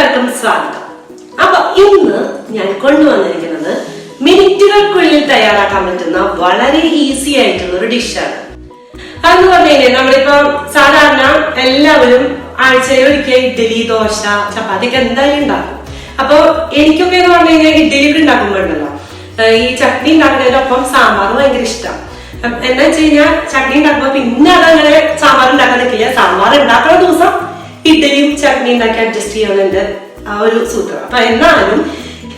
എല്ലാവർക്കും സ്വാഗതം. അപ്പൊ ഇന്ന് ഞാൻ കൊണ്ടുവന്നിരിക്കുന്നത് മിനിറ്റുകൾക്കുള്ളിൽ തയ്യാറാക്കാൻ പറ്റുന്ന വളരെ ഈസി ആയിട്ടുള്ള ഒരു ഡിഷാണ്. അതെന്ന് പറഞ്ഞു കഴിഞ്ഞാൽ നമ്മളിപ്പോ സാധാരണ എല്ലാവരും ആഴ്ചയിൽ ഒരിക്കൽ ഇഡ്ഡലി, ദോശ, ചപ്പാത്തിക്ക് എന്തായാലും ഉണ്ടാക്കും. അപ്പൊ എനിക്കൊക്കെ എന്ന് പറഞ്ഞു കഴിഞ്ഞാൽ ഇഡ്ഡലിയൊക്കെ ഉണ്ടാക്കുമ്പോഴല്ലോ ഈ ചട്നി ഉണ്ടാക്കുന്നതിനൊപ്പം സാമ്പാർ ഭയങ്കര ഇഷ്ടം. എന്താ വെച്ച് കഴിഞ്ഞാൽ ചട്നി ഉണ്ടാക്കുമ്പോ പിന്നെ അതങ്ങനെ സാമ്പാർ ഉണ്ടാക്കാൻ നിൽക്കില്ല. സാമ്പാർ ഉണ്ടാക്കുന്ന ദിവസം ഇഡ്ഡലിയും ചട്നി ഉണ്ടാക്കി അഡ്ജസ്റ്റ് ചെയ്യാനുണ്ട് ആ ഒരു സൂത്രം. അപ്പൊ എന്നാലും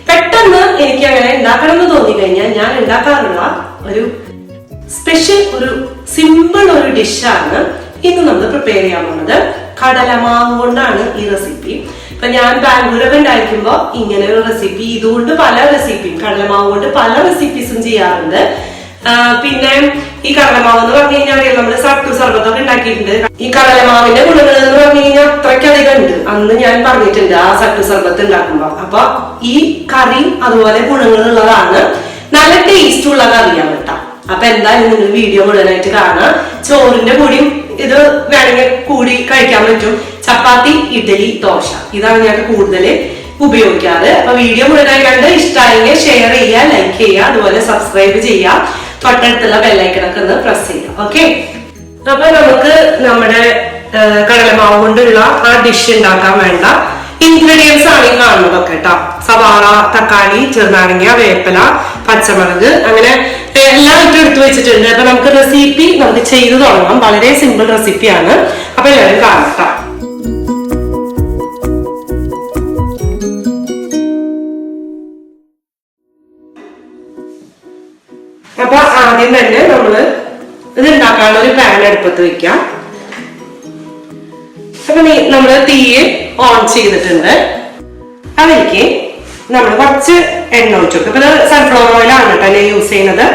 പെട്ടെന്ന് എനിക്ക് അങ്ങനെ ഉണ്ടാക്കണം എന്ന് തോന്നി കഴിഞ്ഞാൽ ഞാൻ ഉണ്ടാക്കാറുള്ള ഒരു സ്പെഷ്യൽ ഒരു സിമ്പിൾ ഒരു ഡിഷാണ് ഇന്ന് നമ്മൾ പ്രിപ്പയർ ചെയ്യാൻ പോകുന്നത്. കടലമാവ് കൊണ്ടാണ് ഈ റെസിപ്പി. ഇപ്പൊ ഞാൻ ബാംഗ്ലൂരൊക്കെ ഉണ്ടായിരിക്കുമ്പോ ഇങ്ങനെ ഒരു റെസിപ്പി, ഇതുകൊണ്ട് പല റെസിപ്പിയും കടലമാവ് കൊണ്ട് പല റെസിപ്പീസും ചെയ്യാറുണ്ട്. പിന്നെ ഈ കടലമാവ് എന്ന് പറഞ്ഞു കഴിഞ്ഞാൽ നമ്മള് സട്ടു സർബത്തൊക്കെ ഉണ്ടാക്കിയിട്ടുണ്ട്. ഈ കടലമാവിന്റെ ഗുണങ്ങൾ എന്ന് പറഞ്ഞു കഴിഞ്ഞാൽ അത്രയ്ക്കധികം ഉണ്ട്. അന്ന് ഞാൻ പറഞ്ഞിട്ടുണ്ട് ആ സട്ടു സർബത്ത് ഉണ്ടാക്കുമ്പോ. അപ്പൊ ഈ കറി അതുപോലെ ഗുണങ്ങളുള്ളതാണ്, നല്ല ടേസ്റ്റ് ഉള്ള കറിയാണ് കേട്ടോ. അപ്പൊ എന്തായാലും നിങ്ങൾ വീഡിയോ മുഴുവനായിട്ട് കാണാം. ചോറിന്റെ കൂടിയും ഇത് വേണമെങ്കിൽ കൂടി കഴിക്കാൻ പറ്റും. ചപ്പാത്തി, ഇഡ്ഡലി, ദോശ ഇതാണ് ഞാൻ കൂടുതൽ ഉപയോഗിക്കാറ്. അപ്പൊ വീഡിയോ മുഴുവനായി കണ്ട് ഇഷ്ടമായെങ്കിൽ ഷെയർ ചെയ്യുക, ലൈക്ക് ചെയ്യുക, അതുപോലെ സബ്സ്ക്രൈബ് ചെയ്യുക, തൊട്ടടുത്തുള്ള ബെല്ലൈക്കണൊക്കെ ഒന്ന് പ്രസ് ചെയ്യാം. ഓക്കെ, അപ്പൊ നമുക്ക് നമ്മുടെ കടലമാവ് കൊണ്ടുള്ള ആ ഡിഷ് ഉണ്ടാക്കാൻ വേണ്ട ഇൻഗ്രീഡിയൻസ് ആണ് ഈ കാണുന്നതൊക്കെ കേട്ടോ. സവാള, തക്കാളി, ചെറുനാരങ്ങ, വേപ്പില, പച്ചമുളക്, അങ്ങനെ എല്ലാം എടുത്തു വെച്ചിട്ടുണ്ട്. അപ്പൊ നമുക്ക് റെസിപ്പി നമുക്ക് ചെയ്തു തുടങ്ങാം. വളരെ സിമ്പിൾ റെസിപ്പിയാണ്. അപ്പൊ എല്ലാവരും കാണാം. അപ്പൊ ആദ്യം തന്നെ നമ്മള് ഇത് ഉണ്ടാക്കാനുള്ള ഒരു പാൻ അടുപ്പത്ത് വെക്കാം. അപ്പൊ നമ്മള് തീ ഓൺ ചെയ്തിട്ടുണ്ട്. അതിലേക്ക് നമ്മൾ കുറച്ച് എണ്ണ ഒഴിച്ചു കൊടുക്കും. അപ്പൊ ഇത് സൺഫ്ലവർ ഓയിൽ ആണ് കേട്ടോ ഞാൻ യൂസ് ചെയ്യുന്നത്.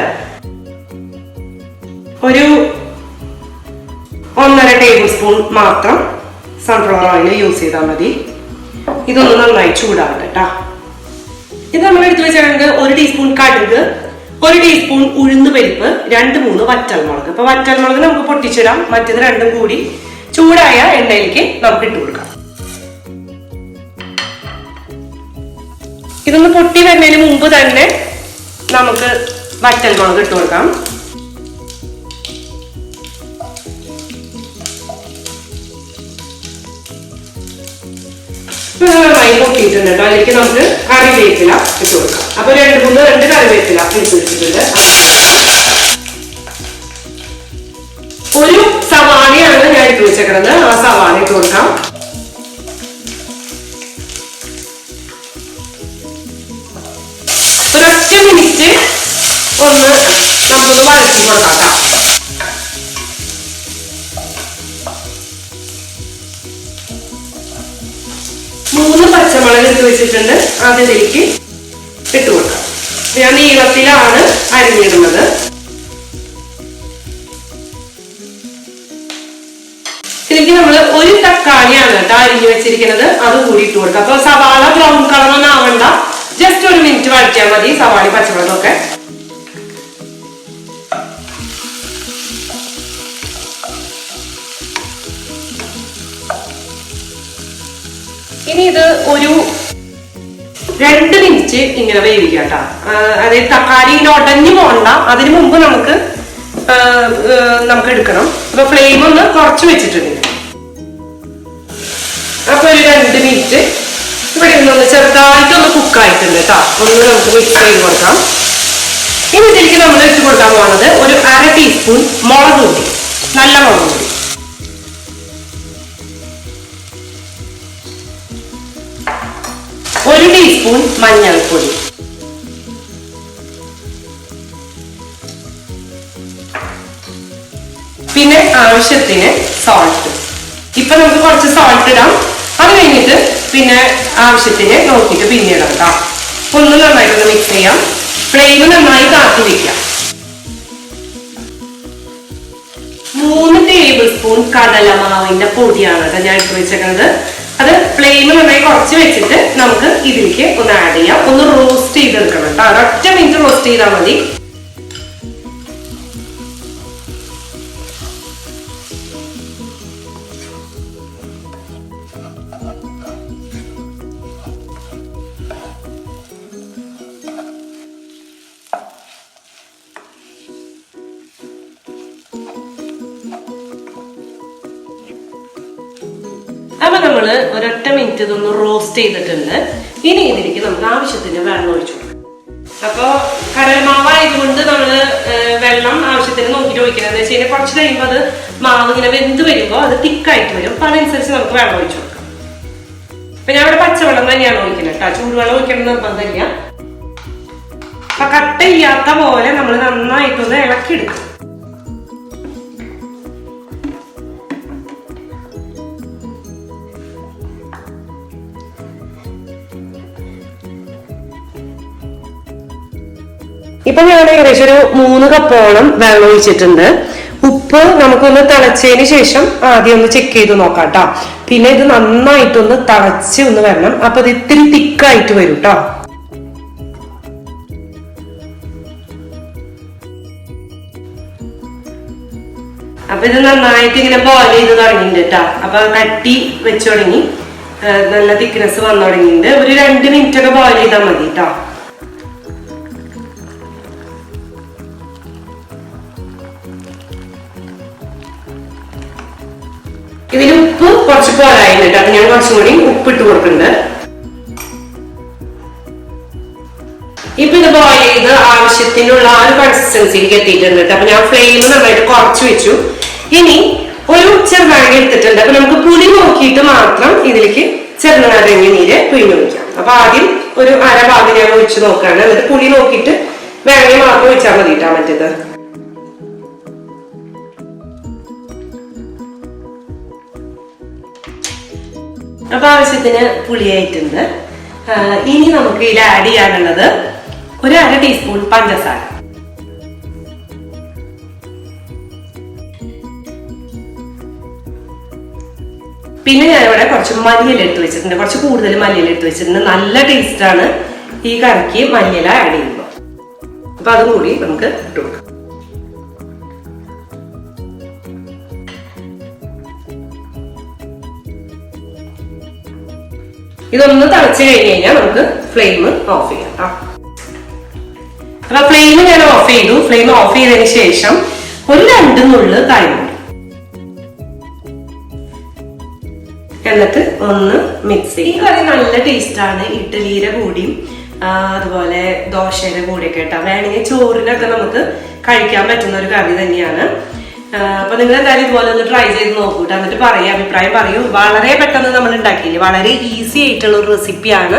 ഒരു 1.5 ടേബിൾ സ്പൂൺ മാത്രം സൺഫ്ലവർ ഓയിൽ യൂസ് ചെയ്താൽ മതി. ഇതൊന്ന് നന്നായി ചൂടാവട്ടെ കേട്ടോ. ഇത് നമ്മൾ എടുത്തു വെച്ചിട്ടുണ്ട് 1 ടീസ്പൂൺ കടുക്, 1 ടീസ്പൂൺ ഉഴുന്ന് പരിപ്പ്, 2-3 വറ്റൽമുളക്. അപ്പൊ വറ്റൽമുളക് നമുക്ക് പൊട്ടിച്ചിടാം, മറ്റേത് രണ്ടും കൂടി ചൂടായ എണ്ണയിലേക്ക് നമുക്ക് ഇട്ട് കൊടുക്കാം. ഇതൊന്ന് പൊട്ടി വരുന്നതിന് മുമ്പ് തന്നെ നമുക്ക് വറ്റൽമുളക് ഇട്ട് കൊടുക്കാം. നന്നായി പൊട്ടിയിട്ടുണ്ട് കേട്ടോ. അതിലേക്ക് നമുക്ക് കറിവേപ്പില ഇട്ട് കൊടുക്കാം. അപ്പൊ 2 കറിവേപ്പില ഇട്ട് വെച്ചിട്ടുണ്ട്. ഒരു സവാളയാണ് ഞാൻ ഇട്ട് വെച്ചേക്കുന്നത്. ആ സവാള ഇട്ട് കൊടുക്കാം. ഒരൊറ്റ മിനിറ്റ് നമുക്കൊന്ന് വഴറ്റി കൊടുക്കാം. 3 പച്ചമുളക് ഇട്ട് വെച്ചിട്ടുണ്ട്. അതിലേക്ക് ഇട്ട് കൊടുക്കാം. ഞാൻ നീളത്തിലാണ് അരിഞ്ഞിടുന്നത്. ഇതിലേക്ക് നമ്മൾ 1 തക്കാളിയാണ് കേട്ടോ അരിഞ്ഞു വെച്ചിരിക്കുന്നത്, അത് കൂടി ഇട്ട് കൊടുക്കാം. അപ്പൊ സവാള ബ്രൗൺ കളറൊന്നും ആവണ്ട, ജസ്റ്റ് 1 മിനിറ്റ് വഴറ്റിയാൽ മതി സവാള പച്ചമുളകൊക്കെ. ഇനി ഇത് ഒരു 2 മിനിറ്റ് ഇങ്ങനെ വേവിക്കാം കേട്ടോ. അതായത് തക്കാളി ഉടഞ്ഞു പോകണ്ട, അതിനു മുമ്പ് നമുക്ക് എടുക്കണം. അപ്പൊ ഫ്ലെയിം ഒന്ന് കുറച്ച് വെച്ചിട്ടുണ്ട്. അപ്പൊ ഒരു 2 മിനിറ്റ് ഇവിടെ നിന്ന് ചെറുതായിട്ടൊന്ന് കുക്കായിട്ടുണ്ട് കേട്ടോ. ഒന്ന് നമുക്ക് മിക്സ് ചെയ്ത് കൊടുക്കാം. ഇനി ഇതിലേക്ക് നമ്മൾ ഇട്ട് കൊടുക്കാൻ പോകുന്നത് ഒരു 1/2 ടീസ്പൂൺ മുളക് പൊടി, നല്ല മുളക് പൊടി, ഒരു ടീസ്പൂൺ മഞ്ഞൾപ്പൊടി, പിന്നെ ആവശ്യത്തിന് സോൾട്ട്. ഇപ്പൊ നമുക്ക് കുറച്ച് സോൾട്ട് ഇടാം. അത് കഴിഞ്ഞിട്ട് പിന്നെ ആവശ്യത്തിന് നോക്കിയിട്ട് പിന്നെ ഇടാം കേട്ടോ. ഒന്ന് നന്നായിട്ടൊന്ന് മിക്സ് ചെയ്യാം. ഫ്ലെയിം നന്നായി കാത്തി വെക്കാം. 3 ടേബിൾ സ്പൂൺ കടലമാവിന്റെ പൊടിയാണ് കേട്ടോ ഞാൻ എടുത്ത് വെച്ചേക്കുന്നത്. അത് ഫ്ലെയിം നന്നായി കുറച്ച് വെച്ചിട്ട് നമുക്ക് ഇതിലേക്ക് ഒന്ന് ആഡ് ചെയ്യാം. ഒന്ന് റോസ്റ്റ് ചെയ്തെടുക്കണം കേട്ടോ. ഒരൊറ്റ മിനിറ്റ് റോസ്റ്റ് ചെയ്താൽ മതി. നമ്മൾ ഒരൊറ്റ മിനിറ്റ് ഇതൊന്ന് റോസ്റ്റ് ചെയ്തിട്ടുണ്ട്. ഇനി ഇതിലേക്ക് നമുക്ക് ആവശ്യത്തിന് വെള്ളം ഒഴിച്ചു കൊടുക്കാം. അപ്പൊ കടലമാവായതുകൊണ്ട് നമ്മള് വെള്ളം ആവശ്യത്തിന് നോക്കിയിട്ട് ഒഴിക്കണം. എന്താ വെച്ച് കഴിഞ്ഞാൽ കുറച്ച് കഴിയുമ്പോൾ അത് മാവ് ഇങ്ങനെ വെന്ത് വരുമ്പോൾ അത് തിക്കായിട്ട് വരും. അപ്പൊ അതനുസരിച്ച് നമുക്ക് വെള്ളം ഒഴിച്ചു കൊടുക്കാം. അപ്പൊ ഞാൻ ഇവിടെ പച്ചവെള്ളം തന്നെയാണ് ഒഴിക്കുന്നത് കേട്ടോ, ചൂടുവെള്ളം ഒഴിക്കണം നിർബന്ധമില്ല. അപ്പൊ കട്ടയില്ലാത്ത പോലെ നമ്മൾ നന്നായിട്ടൊന്ന് ഇളക്കിയെടുക്കും. ഇപ്പൊ ഞാൻ ഏകദേശം ഒരു 3 കപ്പോളം വെള്ളം ഒഴിച്ചിട്ടുണ്ട്. ഉപ്പ് നമുക്കൊന്ന് തിളച്ചതിന് ശേഷം ആദ്യം ഒന്ന് ചെക്ക് ചെയ്ത് നോക്കാം കേട്ടോ. പിന്നെ ഇത് നന്നായിട്ടൊന്ന് തിളച്ച് ഒന്ന് വരണം. അപ്പൊ ഇത് ഇത്തിരി തിക്കായിട്ട് വരും കേട്ടോ. അപ്പൊ ഇത് നന്നായിട്ട് ഇങ്ങനെ ബോയിൽ ചെയ്ത് തുടങ്ങിയിട്ടുണ്ട് കേട്ടോ. അപ്പൊ കട്ടി വെച്ച് തുടങ്ങി, നല്ല തിക്നെസ് വന്നു തുടങ്ങിയിട്ടുണ്ട്. ഒരു 2 മിനിറ്റ് ഒക്കെ ബോയിൽ ചെയ്താൽ മതി കേട്ടോ. ഇതിൽ ഉപ്പ് കുറച്ച് പോരായിരുന്നു. അപ്പൊ ഞാൻ കുറച്ചും കൂടി ഉപ്പിട്ട് കൊടുക്കുന്നുണ്ട്. ഇപ്പൊ ഇത് ബോയിൽ ചെയ്ത് ആവശ്യത്തിനുള്ള ആ ഒരു കൺസിസ്റ്റൻസിയിലേക്ക് എത്തിയിട്ടുണ്ട്. അപ്പൊ ഞാൻ ഫ്ലെയിം നന്നായിട്ട് കുറച്ച് വെച്ചു. ഇനി ഒരു ചെറുനാരങ്ങ എടുത്തിട്ടുണ്ട്. അപ്പൊ നമുക്ക് പുളി നോക്കിയിട്ട് മാത്രം ഇതിലേക്ക് ചെറുനാരങ്ങ നീര് പിഴിഞ്ഞ് ഒഴിക്കാം. അപ്പൊ ആദ്യം ഒരു അരഭാഗം ഞാൻ ഒഴിച്ച് നോക്കുകയാണ്. എന്നിട്ട് പുളി നോക്കിയിട്ട് വേണമെങ്കിൽ മാത്രം ഒഴിച്ചാൽ മതിട്ടാ മറ്റേത്. അപ്പൊ ആവശ്യത്തിന് പുളിയായിട്ടുണ്ട്. ഇനി നമുക്ക് ഇതിൽ ആഡ് ചെയ്യാനുള്ളത് ഒരു 1/2 ടീസ്പൂൺ പഞ്ചസാര. പിന്നെ ഞാനിവിടെ കുറച്ച് മല്ലിയില എടുത്ത് വെച്ചിട്ടുണ്ട്. കുറച്ച് കൂടുതൽ മല്ലിയില എടുത്ത് വെച്ചിട്ടുണ്ട്. നല്ല ടേസ്റ്റ് ആണ് ഈ കറിക്ക് മല്ലിയില ആഡ് ചെയ്യുമ്പോൾ. അപ്പൊ അതും കൂടി നമുക്ക് ഇട്ട് കൊടുക്കാം. ഇതൊന്ന് തിളച്ച് കഴിഞ്ഞ് കഴിഞ്ഞാൽ നമുക്ക് ഫ്ലെയിം ഓഫ് ചെയ്യാം. അപ്പൊ ഫ്ലെയിം ഞാൻ ഓഫ് ചെയ്തു. ഫ്ലെയിം ഓഫ് ചെയ്തതിന് ശേഷം ഒരു 2 നുള്ള് കായപ്പൊടി എന്നിട്ട് ഒന്ന് മിക്സ് ചെയ്യും. ഈ കറി നല്ല ടേസ്റ്റ് ആണ്. ഇഡ്ഡലിയുടെ കൂടിയും അതുപോലെ ദോശയുടെ കൂടിയൊക്കെ കേട്ടോ. വേണമെങ്കിൽ ചോറിനൊക്കെ നമുക്ക് കഴിക്കാൻ പറ്റുന്ന ഒരു കറി തന്നെയാണ്. അപ്പൊ നിങ്ങൾ എന്തായാലും ഇതുപോലെ ഒന്ന് ട്രൈ ചെയ്ത് നോക്കൂട്ടോ. എന്നിട്ട് പറയൂ, അഭിപ്രായം പറയൂ. വളരെ പെട്ടെന്ന് നമ്മൾ ഉണ്ടാക്കിയില്ലേ, വളരെ ഈസി ആയിട്ടുള്ള ഒരു റെസിപ്പിയാണ്.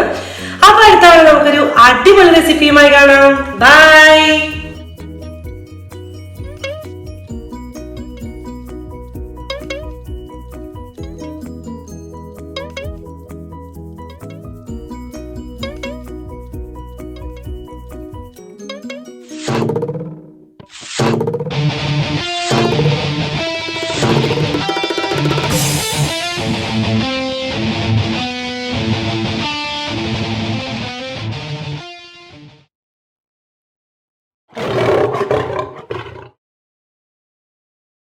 അപ്പൊ അടുത്ത നമുക്കൊരു അടിപൊളി റെസിപ്പിയുമായി കാണാം. ബൈ.